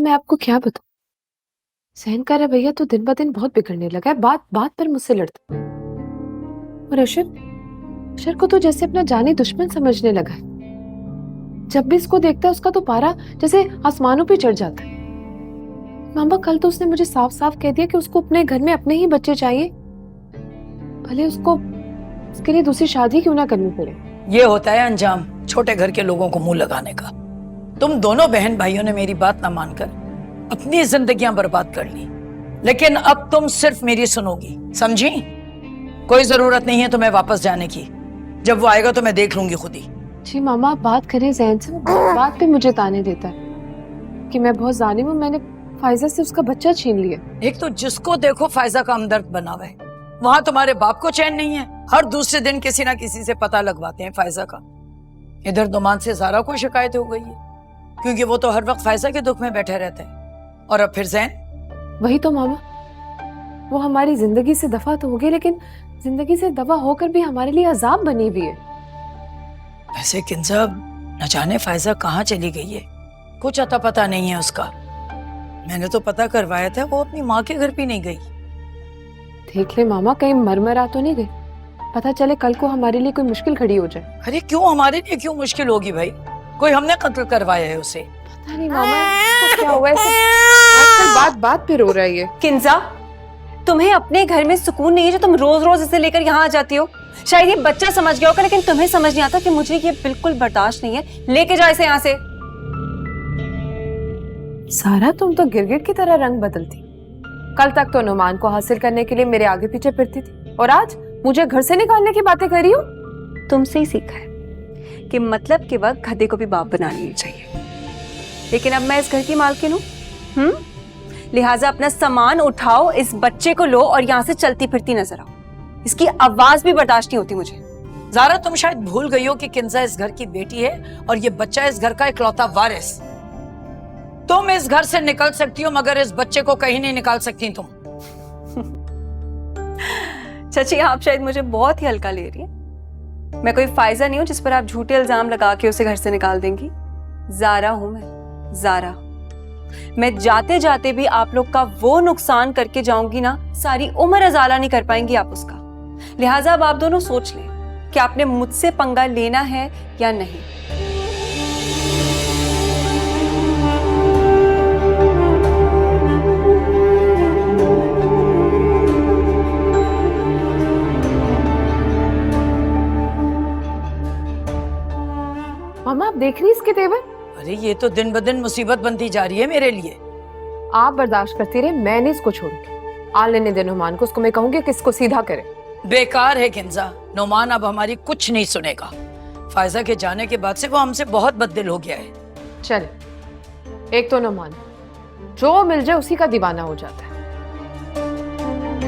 मैं आपको क्या बताऊं, सहन कर भैया तो दिन ब दिन बहुत बिगड़ने लगा है। बात बात पर मुझसे लड़ता है। और अशर को तो जैसे अपना जानी दुश्मन समझने लगा है। जब भी इसको देखता है उसका तो पारा जैसे आसमानों पे चढ़ जाता है। मामा कल तो उसने मुझे साफ साफ कह दिया कि उसको अपने घर में अपने ही बच्चे चाहिए, भले उसको उसके लिए दूसरी शादी क्यों ना करनी पड़े। ये होता है अंजाम छोटे घर के लोगों को मुंह लगाने का। तुम दोनों बहन भाइयों ने मेरी बात ना मानकर अपनी जिंदगियां बर्बाद कर ली, लेकिन अब तुम सिर्फ मेरी सुनोगी, समझी? कोई जरूरत नहीं है तुम्हें वापस जाने की। जब वो आएगा तो मैं देख लूंगी खुद ही। जी मामा, आप बात करें जैन से। वो बात पे मुझे ताने देता है कि मैं बहुत जालिम हूँ, मैंने फायजा से उसका बच्चा छीन लिया। एक तो जिसको देखो फायजा का हमदर्द बना हुआ है, वहां तुम्हारे बाप को चैन नहीं है। हर दूसरे दिन किसी ना किसी से पता लगवाते हैं फायजा का। इधर दुमान से ज़ारा को शिकायत हो गई है, क्योंकि वो तो हर वक्त फायजा के दुख में बैठे रहते हैं। और अब फिर जैन। वही तो मामा, वो हमारी जिंदगी से दफा तो हो गई, लेकिन जिंदगी से दफा होकर भी हमारे लिए अजाब बनी हुई है। वैसे किंजा न जाने फायजा कहाँ चली गई है, कुछ अता पता नहीं है उसका। मैंने तो पता करवाया था, वो अपनी माँ के घर भी नहीं गई। देख ले मामा, कहीं मरमरा तो नहीं गई। पता चले कल को हमारे लिए कोई मुश्किल खड़ी हो जाए। अरे क्यों, हमारे लिए क्यों मुश्किल होगी भाई? कोई हमने कत्ल करवाया है उसे? पता नहीं मामा, इसको क्या हुआ है? आजकल बात बात पे रो रही है। किंजा, तुम्हें अपने घर में सुकून नहीं है जो तुम रोज रोज इसे लेकर यहाँ आ जाती हो। शायद ये बच्चा समझ गया होगा, लेकिन तुम्हें समझ नहीं आता कि मुझे ये बिल्कुल बर्दाश्त नहीं है। लेके जाओ इसे यहाँ से। सारा, तुम तो गिरगिट की तरह रंग बदलती। कल तक तो नुमान को हासिल करने के लिए मेरे आगे पीछे फिरती थी, और आज मुझे घर से निकालने की बातें कर रही हो। तुमसे ही सीखा है कि मतलब के वक्त गधे को भी बाप बना लेनी चाहिए। लेकिन अब मैं इस घर की मालकिन हूँ, लिहाजा अपना सामान उठाओ, इस बच्चे को लो और यहाँ से चलती फिरती नजर आओ। इसकी आवाज भी बर्दाश्त नहीं होती मुझे। ज़ारा, तुम शायद भूल गई हो कि किंजा इस घर की बेटी है और ये बच्चा इस घर का इकलौता वारिस। तुम इस घर से निकल सकती हो, मगर इस बच्चे को कहीं नहीं निकाल सकती तुम। चाची, आप शायद मुझे बहुत ही हल्का ले रही हैं। मैं कोई फायजा नहीं हूं जिस पर आप झूठे इल्जाम लगा के उसे घर से निकाल देंगी। ज़ारा हूं मैं, ज़ारा। मैं जाते जाते भी आप लोग का वो नुकसान करके जाऊंगी ना, सारी उम्र अजाला नहीं कर पाएंगी आप उसका। लिहाजा अब आप दोनों सोच लें कि आपने मुझसे पंगा लेना है या नहीं। मामा, आप देख रही इसके तेवर? अरे ये तो दिन ब दिन मुसीबत बनती जा रही है मेरे लिए। आप बर्दाश्त करती रहे, मैं नहीं इसको छोड़ूंगी। आ लेने दे नुमान को, उसको मैं कहूंगी कि इसको सीधा करे। बेकार है किंजा, नुमान अब हमारी कुछ नहीं सुनेगा। फायजा के जाने के बाद से वो हमसे बहुत बददिल हो गया है। चल, एक तो नुमान जो मिल जाए उसी का दीवाना हो जाता है।